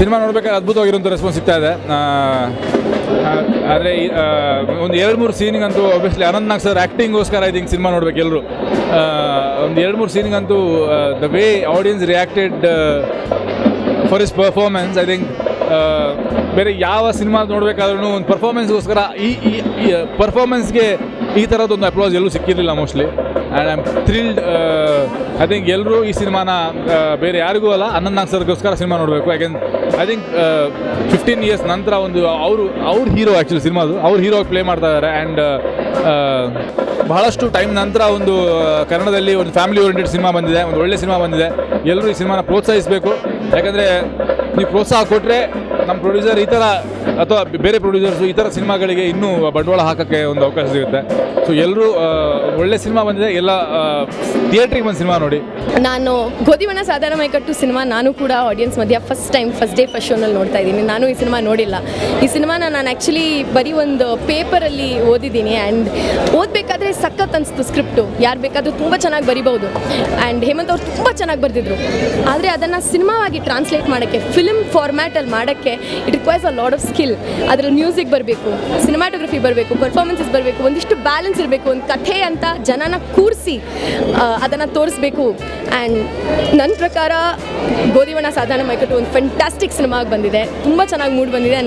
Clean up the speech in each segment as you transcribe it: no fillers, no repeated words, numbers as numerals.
Cinema ನೋಡ್ಬೇಕಾದ್ರೆ ಅದ್ಭುತವಾಗಿರುವಂಥ response ಸಿಗ್ತಾ ಇದೆ. ಆದರೆ ಒಂದು 2-3 ಸೀನಿಗಂತೂ ಒಬ್ವಿಯಸ್ಲಿ ಅನಂತ್ ನಾಗ್ ಸರ್ ಆ್ಯಕ್ಟಿಂಗೋಸ್ಕರ ಐ ಥಿಂಕ್ ಸಿನಿಮಾ ನೋಡ್ಬೇಕು ಎಲ್ಲರೂ. ಒಂದು 2-3 ಸೀನಿಗಂತೂ the way audience reacted for his performance, I think ಬೇರೆ ಯಾವ ಸಿನಿಮಾ ನೋಡಬೇಕಾದ್ರೂ ಒಂದು ಪರ್ಫಾರ್ಮೆನ್ಸ್ಗೋಸ್ಕರ ಈ ಪರ್ಫಾರ್ಮೆನ್ಸ್ಗೆ ಈ ಥರದ್ದೊಂದು ಅಪ್ಲಾಸ್ ಎಲ್ಲೂ ಸಿಕ್ಕಿರಲಿಲ್ಲ mostly. And I am thrilled. I think ಎಲ್ಲರೂ ಈ ಸಿನಿಮಾನ ಬೇರೆ ಯಾರಿಗೂ ಅಲ್ಲ, ಅನಂತ್ ನಾಗ್ ಸರ್ಗೋಸ್ಕರ ಸಿನಿಮಾ ನೋಡಬೇಕು. ಯಾಕೆಂದ್ರೆ ಐ ಥಿಂಕ್ 15 years ನಂತರ ಒಂದು ಅವ್ರ ಹೀರೋ ಆ್ಯಕ್ಚುಲಿ ಸಿನಿಮಾದು ಅವ್ರ ಹೀರೋ ಪ್ಲೇ ಮಾಡ್ತಾ ಇದ್ದಾರೆ. ಆ್ಯಂಡ್ ಬಹಳಷ್ಟು ಟೈಮ್ ನಂತರ ಒಂದು ಕನ್ನಡದಲ್ಲಿ ಒಂದು ಫ್ಯಾಮಿಲಿ ಓರಿಯೆಂಟೆಡ್ ಸಿನಿಮಾ ಬಂದಿದೆ, ಒಂದು ಒಳ್ಳೆ ಸಿನಿಮಾ ಬಂದಿದೆ. ಎಲ್ಲರೂ ಈ ಸಿನಿಮಾನ ಪ್ರೋತ್ಸಾಹಿಸಬೇಕು. ಯಾಕಂದರೆ ನೀವು ಪ್ರೋತ್ಸಾಹ ಕೊಟ್ಟರೆ ನಮ್ಮ ಪ್ರೊಡ್ಯೂಸರ್ ಈ ಥರ ಅಥವಾ ಬೇರೆ ಪ್ರೊಡ್ಯೂಸರ್ಸು ಈ ಥರ ಸಿನಿಮಾಗಳಿಗೆ ಇನ್ನೂ ಬಂಡವಾಳ ಹಾಕೋಕ್ಕೆ ಒಂದು ಅವಕಾಶ ಸಿಗುತ್ತೆ. ಸೊ ಎಲ್ಲರೂ ಒಳ್ಳೆ ಸಿನಿಮಾ ಬಂದಿದೆ, ಎಲ್ಲ ಥಿಯೇಟ್ರಿಗೆ ಬಂದು ಸಿನಿಮಾ ನೋಡಿ. ನಾನು ಗೋಧಿವನ ಸಾಧಾರಣ ಮೈಕಟ್ಟು ಸಿನಿಮಾ ನಾನು ಕೂಡ ಆಡಿಯನ್ಸ್ ಮಧ್ಯ ಫಸ್ಟ್ ಡೇ ಫಸ್ಟ್ ಶೋನಲ್ಲಿ ನೋಡ್ತಾ ಇದ್ದೀನಿ. ನಾನು ಈ ಸಿನಿಮಾ ನೋಡಿಲ್ಲ. ಈ ಸಿನಿಮಾನ ನಾನು ಆ್ಯಕ್ಚುಲಿ ಬರೀ ಒಂದು ಪೇಪರಲ್ಲಿ ಓದಿದ್ದೀನಿ. ಆ್ಯಂಡ್ ಓದಬೇಕಾದ್ರೆ ಸಖತ್ ಅನಿಸ್ತು ಸ್ಕ್ರಿಪ್ಟು. ಯಾರು ಬೇಕಾದರೂ ತುಂಬ ಚೆನ್ನಾಗಿ ಬರಿಬೋದು. ಆ್ಯಂಡ್ ಹೇಮಂತ್ ಅವ್ರು ತುಂಬ ಚೆನ್ನಾಗಿ ಬರೆದಿದ್ರು. ಆದರೆ ಅದನ್ನು ಸಿನಿಮಾವಾಗಿ ಟ್ರಾನ್ಸ್ಲೇಟ್ ಮಾಡೋಕ್ಕೆ, ಫಿಲ್ಮ್ ಫಾರ್ಮ್ಯಾಟಲ್ಲಿ ಮಾಡೋಕ್ಕೆ it requires a lot of skill. ಅದರಲ್ಲಿ ಮ್ಯೂಸಿಕ್ ಬರಬೇಕು, ಸಿನಿಮಾಟೋಗ್ರಫಿ ಬರಬೇಕು, ಪರ್ಫಾರ್ಮೆನ್ಸಸ್ ಬರಬೇಕು, ಒಂದಿಷ್ಟು ಬ್ಯಾಲೆನ್ಸ್ ಇರಬೇಕು. ಒಂದು ಕಥೆ ಅಂತ ಜನನ ಕೂರಿಸಿ ಅದನ್ನು ತೋರಿಸ್ಬೇಕು. ಆ್ಯಂಡ್ ನನ್ನ ಪ್ರಕಾರ ಗೋಧಿವನ ಸಾಧಾರಣ ಮೈಕಟ್ಟು ಒಂದು ಫ್ಯಾಂಟಾಸ್ಟಿಕ್ ಸಿನಿಮಾ ಬಂದಿದೆ. ತುಂಬ ಚೆನ್ನಾಗಿ ಮೂಡ್ ಬಂದಿದೆ.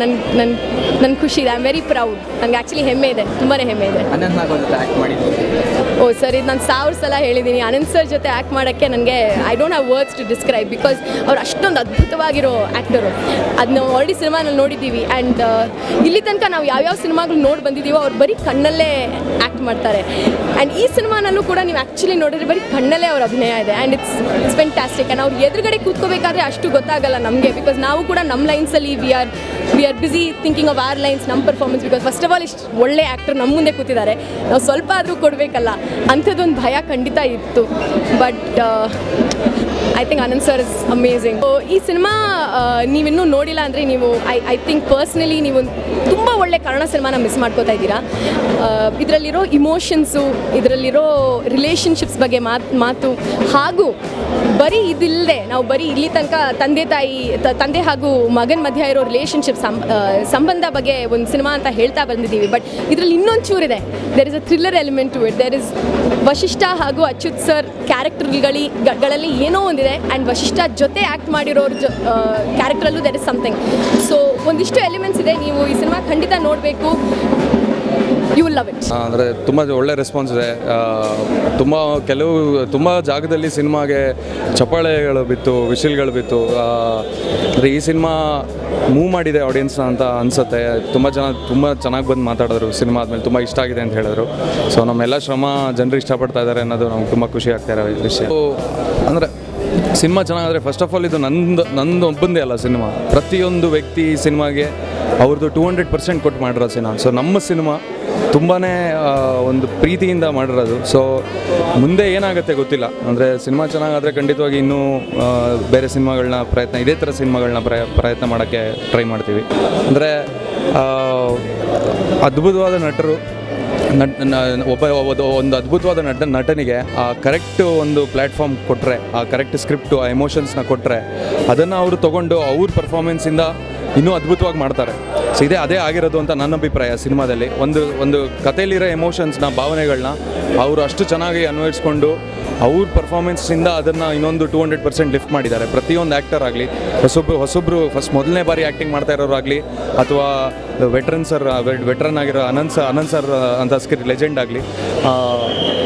ನನ್ನ ಖುಷಿ ಇದೆ. I am very proud. ನನಗೆ ಆ್ಯಕ್ಚುಲಿ ಹೆಮ್ಮೆ ಇದೆ, ತುಂಬಾ ಹೆಮ್ಮೆ ಇದೆ. ಓ ಸರ್, ಇದು ನಾನು 1000 ಸಲ ಹೇಳಿದ್ದೀನಿ. ಅನಂತ್ ಸರ್ ಜೊತೆ ಆ್ಯಕ್ಟ್ ಮಾಡೋಕ್ಕೆ ನನಗೆ I don't have words to describe, because ಅವ್ರು ಅಷ್ಟೊಂದು ಅದ್ಭುತವಾಗಿರೋ ಆ್ಯಕ್ಟರು. ಅದನ್ನ ಆಲ್ರೆಡಿ ಸಿನಿಮಾನಲ್ಲಿ ನೋಡಿದ್ದೀವಿ. ಆ್ಯಂಡ್ ಇಲ್ಲಿ ತನಕ ನಾವು ಯಾವ್ಯಾವ ಸಿನಿಮಾಗಳು ನೋಡಿ ಬಂದಿದ್ದೀವೋ ಅವ್ರು ಬರೀ ಕಣ್ಣಲ್ಲೇ ಆ್ಯಕ್ಟ್ ಮಾಡ್ತಾರೆ. ಆ್ಯಂಡ್ ಈ ಸಿನಿಮಾನಲ್ಲೂ ಕೂಡ ನೀವು ಆ್ಯಕ್ಚುಲಿ ನೋಡಿದ್ರೆ ಬರೀ ಕಣ್ಣಲ್ಲೇ ಅವ್ರ ಅಭಿನಯ ಇದೆ. And it's fantastic. ಆ್ಯಂಡ್ ಅವ್ರು ಎದುರುಗಡೆ ಕೂತ್ಕೋಬೇಕಾದ್ರೆ ಅಷ್ಟು ಗೊತ್ತಾಗಲ್ಲ ನಮಗೆ, ಬಿಕಾಸ್ ನಾವು ಕೂಡ ನಮ್ಮ ಲೈನ್ಸಲ್ಲಿ we are busy thinking of our lines, ನಮ್ಮ performance. Because first of all ಇಷ್ಟು ಒಳ್ಳೆ ಆ್ಯಕ್ಟರ್ ನಮ್ಮ ಮುಂದೆ ಕೂತಿದ್ದಾರೆ, ನಾವು ಸ್ವಲ್ಪ ಆದರೂ ಕೊಡಬೇಕಲ್ಲ, ಅಂಥದ್ದೊಂದು ಭಯ ಖಂಡಿತ ಇತ್ತು. But I think Anant sir is amazing. ಈ ಸಿನಿಮಾ ನೀವಿನ್ನೂ ನೋಡಿಲ್ಲ ಅಂದರೆ ನೀವು ಐ ಥಿಂಕ್ ಪರ್ಸ್ನಲಿ ನೀವು ತುಂಬ ಒಳ್ಳೆ ಕನ್ನಡ ಸಿನಿಮಾನ ಮಿಸ್ ಮಾಡ್ಕೋತಾ ಇದ್ದೀರಾ. ಇದರಲ್ಲಿರೋ ಇಮೋಷನ್ಸು, ಇದರಲ್ಲಿರೋ ರಿಲೇಷನ್ಶಿಪ್ಸ್ ಬಗ್ಗೆ ಮಾತು ಹಾಗೂ ಬರೀ ಇದಿಲ್ಲದೆ ನಾವು ಬರೀ ಇಲ್ಲಿ ತನಕ ತಂದೆ ಹಾಗೂ ಮಗನ ಮಧ್ಯ ಇರೋ ರಿಲೇಷನ್ಶಿಪ್ ಸಂಬಂಧ ಬಗ್ಗೆ ಒಂದು ಸಿನಿಮಾ ಅಂತ ಹೇಳ್ತಾ ಬಂದಿದ್ದೀವಿ. ಬಟ್ ಇದರಲ್ಲಿ ಇನ್ನೊಂದು ಚೂರಿದೆ. There is a thriller element to it. There is Vasishta ಹಾಗೂ ಅಚ್ಯುತ್ ಸರ್ ಕ್ಯಾರೆಕ್ಟರ್ಗಳಲ್ಲಿ ಏನೋ ಒಂದಿದೆ. ಆ್ಯಂಡ್ ವಶಿಷ್ಠ ಜೊತೆ ಆ್ಯಕ್ಟ್ ಮಾಡಿರೋರ ಕ್ಯಾರೆಕ್ಟ್ರಲ್ಲೂ ದೇರ್ ಇಸ್ ಸಮಥಿಂಗ್. ಸೊ ಒಂದಿಷ್ಟು ಎಲಿಮೆಂಟ್ಸ್ ಇದೆ. ನೀವು ಈ ಸಿನಿಮಾ ಖಂಡಿತ ನೋಡಬೇಕು. You will love it. ಅಂದರೆ ತುಂಬ ಒಳ್ಳೆ ರೆಸ್ಪಾನ್ಸ್ ಇದೆ. ತುಂಬ ಜಾಗದಲ್ಲಿ ಸಿನಿಮಾಗೆ ಚಪ್ಪಾಳೆಗಳು ಬಿತ್ತು, ವಿಶಿಲ್ಗಳು ಬಿತ್ತು. ಅಂದರೆ ಈ ಸಿನಿಮಾ ಮೂವ್ ಮಾಡಿದೆ ಆಡಿಯನ್ಸ್ನ ಅಂತ ಅನಿಸುತ್ತೆ. ತುಂಬ ಚೆನ್ನಾಗಿ ಬಂದು ಮಾತಾಡಿದ್ರು. ಸಿನಿಮಾ ಆದಮೇಲೆ ತುಂಬ ಇಷ್ಟ ಆಗಿದೆ ಅಂತ ಹೇಳಿದ್ರು. ಸೊ ನಮ್ಮೆಲ್ಲ ಶ್ರಮ ಜನರು ಇಷ್ಟಪಡ್ತಾ ಇದ್ದಾರೆ ಅನ್ನೋದು ನಮ್ಗೆ ತುಂಬ ಖುಷಿ ಆಗ್ತಾ ಇರೋ ವಿಷಯ. ಅಂದರೆ ಸಿನಿಮಾ ಚೆನ್ನಾಗಾದರೆ ಫಸ್ಟ್ ಆಫ್ ಆಲ್ ಇದು ನಂದು ಒಬ್ಬಂದೇ ಅಲ್ಲ ಸಿನಿಮಾ. ಪ್ರತಿಯೊಂದು ವ್ಯಕ್ತಿ ಸಿನಿಮಾಗೆ ಅವ್ರದ್ದು 200% ಕೊಟ್ಟು ಮಾಡಿರೋ ಸಿನಿಮಾ. ಸೊ ನಮ್ಮ ಸಿನಿಮಾ ತುಂಬಾ ಒಂದು ಪ್ರೀತಿಯಿಂದ ಮಾಡಿರೋದು. ಸೊ ಮುಂದೆ ಏನಾಗುತ್ತೆ ಗೊತ್ತಿಲ್ಲ. ಅಂದರೆ ಸಿನಿಮಾ ಚೆನ್ನಾಗಾದರೆ ಖಂಡಿತವಾಗಿ ಇನ್ನೂ ಬೇರೆ ಸಿನಿಮಾಗಳನ್ನ ಇದೇ ಥರ ಸಿನಿಮಾಗಳನ್ನ ಪ್ರಯತ್ನ ಮಾಡೋಕ್ಕೆ ಟ್ರೈ ಮಾಡ್ತೀವಿ. ಅಂದರೆ ಅದ್ಭುತವಾದ ನಟರು, ಒಂದು ಅದ್ಭುತವಾದ ನಟನಿಗೆ ಆ ಕರೆಕ್ಟ್ ಒಂದು ಪ್ಲ್ಯಾಟ್ಫಾರ್ಮ್ ಕೊಟ್ಟರೆ, ಆ ಕರೆಕ್ಟ್ ಸ್ಕ್ರಿಪ್ಟು, ಆ ಎಮೋಷನ್ಸ್ನ ಕೊಟ್ಟರೆ ಅದನ್ನು ಅವರು ತೊಗೊಂಡು ಅವ್ರ ಪರ್ಫಾರ್ಮೆನ್ಸಿಂದ ಇನ್ನೂ ಅದ್ಭುತವಾಗಿ ಮಾಡ್ತಾರೆ. ಸೊ ಅದೇ ಆಗಿರೋದು ಅಂತ ನನ್ನ ಅಭಿಪ್ರಾಯ. ಸಿನಿಮಾದಲ್ಲಿ ಒಂದು ಕಥೆಯಲ್ಲಿರೋ ಎಮೋಷನ್ಸ್ನ, ಭಾವನೆಗಳನ್ನ ಅವರು ಅಷ್ಟು ಚೆನ್ನಾಗಿ ಅನ್ವಯಿಸ್ಕೊಂಡು ಅವ್ರ ಪರ್ಫಾರ್ಮೆನ್ಸಿಂದ ಅದನ್ನು ಇನ್ನೊಂದು 200% ಲಿಫ್ಟ್ ಮಾಡಿದ್ದಾರೆ. ಪ್ರತಿಯೊಂದು ಆ್ಯಕ್ಟರ್ ಆಗಲಿ, ಹೊಸೊಬ್ಬರು ಫಸ್ಟ್ ಮೊದಲನೇ ಬಾರಿ ಆ್ಯಕ್ಟಿಂಗ್ ಮಾಡ್ತಾ ಇರೋರಾಗಲಿ, ಅಥವಾ ವೆಟ್ರನ್ ಆಗಿರೋ ಅನಂತ್ ಸರ್ ಅಂತ ಲೆಜೆಂಡ್ ಆಗಲಿ,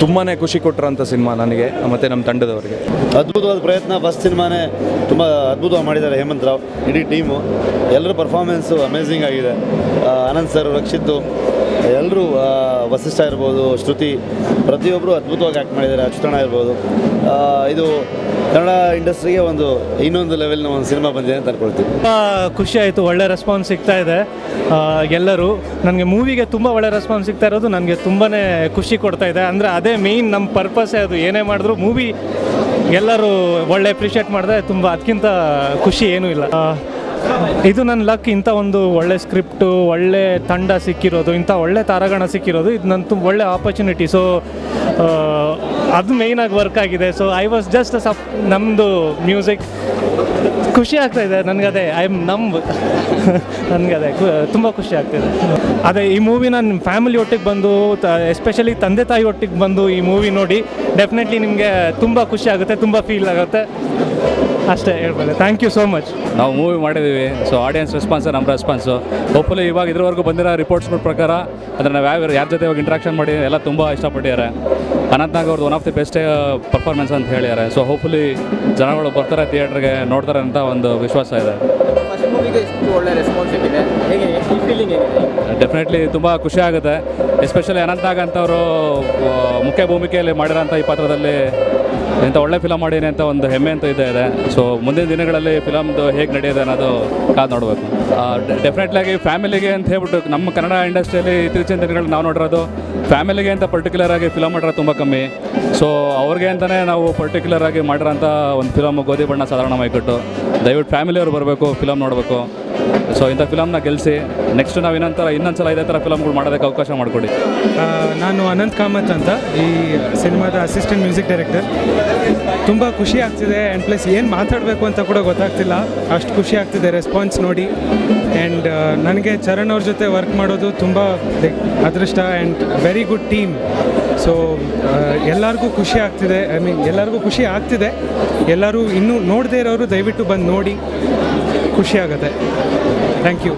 ತುಂಬಾ ಖುಷಿ ಕೊಟ್ಟಿರೋಂಥ ಸಿನಿಮಾ ನನಗೆ ಮತ್ತು ನಮ್ಮ ತಂಡದವರಿಗೆ. ಅದ್ಭುತವಾದ ಪ್ರಯತ್ನ. ಫಸ್ಟ್ ಸಿನಿಮಾನೇ ತುಂಬ ಅದ್ಭುತವಾಗಿ ಮಾಡಿದ್ದಾರೆ ಹೇಮಂತ್ ರಾವ್, ಇಡೀ ಟೀಮು. ಎಲ್ಲರ ಪರ್ಫಾರ್ಮೆನ್ಸು ಅಮೇಝಿಂಗ್ ಆಗಿದೆ. ಅನಂತ್ ಸರ್, ರಕ್ಷಿತ್, ಎಲ್ಲರೂ, ವಸಿಷ್ಠ ಇರ್ಬೋದು, ಶ್ರುತಿ, ಪ್ರತಿಯೊಬ್ಬರು ಅದ್ಭುತವಾಗಿ ಆ್ಯಕ್ಟ್ ಮಾಡಿದ್ದಾರೆ. ಅಚ್ಯುತಣ್ಣ ಇರ್ಬೋದು. ಇದು ಕನ್ನಡ ಇಂಡಸ್ಟ್ರಿಗೆ ಇನ್ನೊಂದು ಲೆವೆಲ್ನ ಒಂದು ಸಿನಿಮಾ ಬಂದಿದೆ ಅಂತ ಅನ್ಕೊಳ್ತೀವಿ. ತುಂಬ ಖುಷಿ ಆಯಿತು. ಒಳ್ಳೆ ರೆಸ್ಪಾನ್ಸ್ ಸಿಗ್ತಾ ಇದೆ ಎಲ್ಲರೂ. ನನಗೆ ಮೂವಿಗೆ ತುಂಬ ಒಳ್ಳೆ ರೆಸ್ಪಾನ್ಸ್ ಸಿಗ್ತಾ ಇರೋದು ನನಗೆ ತುಂಬಾ ಖುಷಿ ಕೊಡ್ತಾ ಇದೆ. ಅಂದರೆ ಅದೇ ಮೇಯ್ನ್ ನಮ್ಮ ಪರ್ಪಸ್ಸೇ ಅದು. ಏನೇ ಮಾಡಿದ್ರು ಮೂವಿ ಎಲ್ಲರೂ ಒಳ್ಳೆ ಅಪ್ರಿಷಿಯೇಟ್ ಮಾಡಿದ್ರೆ ತುಂಬ, ಅದಕ್ಕಿಂತ ಖುಷಿ ಏನೂ ಇಲ್ಲ. ಇದು ನನ್ನ ಲಕ್. ಇಂಥ ಒಂದು ಒಳ್ಳೆ ಸ್ಕ್ರಿಪ್ಟು, ಒಳ್ಳೆ ತಂಡ ಸಿಕ್ಕಿರೋದು, ಇಂಥ ಒಳ್ಳೆ ತಾರಾಗಣ ಸಿಕ್ಕಿರೋದು, ಇದು ನನ್ನ ಒಳ್ಳೆ ಆಪರ್ಚುನಿಟಿ. ಸೊ ಅದು ಮೇಯ್ನಾಗಿ ವರ್ಕ್ ಆಗಿದೆ. ಸೊ ಐ ವಾಸ್ ಜಸ್ಟ್ ನಮ್ಮದು ಮ್ಯೂಸಿಕ್ ಖುಷಿ ಆಗ್ತಾಯಿದೆ ನನಗದೇ. ಐ ಆಮ್ ನನಗದೇ ತುಂಬ ಖುಷಿ ಆಗ್ತಿದೆ. ಅದೇ ಈ ಮೂವಿ ನಾನು ಫ್ಯಾಮಿಲಿ ಒಟ್ಟಿಗೆ ಬಂದು, ಎಸ್ಪೆಷಲಿ ತಂದೆ ತಾಯಿ ಒಟ್ಟಿಗೆ ಬಂದು ಈ ಮೂವಿ ನೋಡಿ ಡೆಫಿನೆಟ್ಲಿ ನಿಮಗೆ ತುಂಬ ಖುಷಿ ಆಗುತ್ತೆ, ತುಂಬ ಫೀಲ್ ಆಗುತ್ತೆ. ಅಷ್ಟೇ ಹೇಳ್ಬೋದು. Thank you so much. ನಾವು ಮೂವಿ ಮಾಡಿದ್ದೀವಿ, ಸೊ ಆಡಿಯನ್ಸ್ ರೆಸ್ಪಾನ್ಸೇ ನಮ್ಮ ರೆಸ್ಪಾನ್ಸು. ಹೋಪ್ಫುಲಿ ಇವಾಗ ಇದ್ರವರೆಗೂ ಬಂದಿರೋ ರಿಪೋರ್ಟ್ಸ್ಗಳ ಪ್ರಕಾರ ಅಂದರೆ ನಾವು ಯಾರ ಜೊತೆ ಇವಾಗ ಇಂಟ್ರಾಕ್ಷನ್ ಮಾಡಿ ಎಲ್ಲ ತುಂಬ ಇಷ್ಟಪಟ್ಟಿದ್ದಾರೆ. ಅನಂತ್ನಾಗ್ ಅವ್ರದ್ದು one of the best performance ಅಂತ ಹೇಳಿದ್ದಾರೆ. ಸೊ ಹೋಪ್ಫುಲಿ ಜನಗಳು ಬರ್ತಾರೆ ಥಿಯೇಟ್ರಿಗೆ, ನೋಡ್ತಾರೆ ಅಂತ ಒಂದು ವಿಶ್ವಾಸ ಇದೆ. ಡೆಫಿನೆಟ್ಲಿ ತುಂಬ ಖುಷಿ ಆಗುತ್ತೆ. ಎಸ್ಪೆಷಲಿ ಅನಂತ್ನಾಗ್ ಅಂತವರು ಮುಖ್ಯ ಭೂಮಿಕೆಯಲ್ಲಿ ಮಾಡಿರೋಂಥ ಈ ಪಾತ್ರದಲ್ಲಿ ಇಂಥ ಒಳ್ಳೆ ಫಿಲಮ್ ಮಾಡೀನಿ ಅಂತ ಒಂದು ಹೆಮ್ಮೆ ಅಂತ ಇದೆ. ಸೊ ಮುಂದಿನ ದಿನಗಳಲ್ಲಿ ಫಿಲಮ್ದು ಹೇಗೆ ನಡೆಯೋದು ಅನ್ನೋದು ಕಾದು ನೋಡಬೇಕು. ಡೆಫಿನೆಟ್ಲಾಗಿ ಫ್ಯಾಮಿಲಿಗೆ ಅಂತ ಹೇಳ್ಬಿಟ್ಟು ನಮ್ಮ ಕನ್ನಡ ಇಂಡಸ್ಟ್ರಿಯಲ್ಲಿ ಇತ್ತೀಚಿನ ದಿನಗಳಲ್ಲಿ ನಾವು ನೋಡಿರೋದು ಫ್ಯಾಮಿಲಿಗೆ ಅಂತ ಪರ್ಟಿಕ್ಯುಲರ್ ಆಗಿ ಫಿಲಮ್ ಮಾಡಿರೋದು ತುಂಬ ಕಮ್ಮಿ. ಸೊ ಅವ್ರಿಗೆ ಅಂತಲೇ ನಾವು ಪರ್ಟಿಕ್ಯುಲರ್ ಆಗಿ ಮಾಡಿರೋಂಥ ಒಂದು ಫಿಲಮ್ ಗೋಧಿ ಬಣ್ಣ ಸಾಧಾರಣ ಮೈಕಟ್ಟು. ದಯವಿಟ್ಟು ಫ್ಯಾಮಿಲಿಯವರು ಬರಬೇಕು, ಫಿಲಮ್ ನೋಡಬೇಕು. ಸೊ ಇಂಥ ಫಿಲಮ್ನ ಗೆಲ್ಲಿಸಿ ನೆಕ್ಸ್ಟ್ ನಾವು ಇನ್ನೊಂದ್ಸಲ ಇದೇ ಥರ ಫಿಲಮ್ಗಳು ಮಾಡೋದಕ್ಕೆ ಅವಕಾಶ ಮಾಡಿಕೊಡಿ. ನಾನು ಅನಂತ್ ಕಾಮತ್ ಅಂತ, ಈ ಸಿನಿಮಾದ ಅಸಿಸ್ಟೆಂಟ್ ಮ್ಯೂಸಿಕ್ ಡೈರೆಕ್ಟರ್. ತುಂಬ ಖುಷಿ ಆಗ್ತಿದೆ ಆ್ಯಂಡ್ ಪ್ಲಸ್ ಏನು ಮಾತಾಡಬೇಕು ಅಂತ ಕೂಡ ಗೊತ್ತಾಗ್ತಿಲ್ಲ, ಅಷ್ಟು ಖುಷಿ ಆಗ್ತಿದೆ ರೆಸ್ಪಾನ್ಸ್ ನೋಡಿ. ಆ್ಯಂಡ್ ನನಗೆ ಚರಣ್ ಅವ್ರ ಜೊತೆ ವರ್ಕ್ ಮಾಡೋದು ತುಂಬ ಅದೃಷ್ಟ and very good team. So ಎಲ್ಲರಿಗೂ ಖುಷಿ ಆಗ್ತಿದೆ, ಎಲ್ಲರಿಗೂ ಖುಷಿ ಆಗ್ತಿದೆ. ಎಲ್ಲರೂ ಇನ್ನೂ ನೋಡದೇ ಇರೋರು ದಯವಿಟ್ಟು ಬಂದು ನೋಡಿ, ಖುಷಿ ಆಗುತ್ತೆ. Thank you.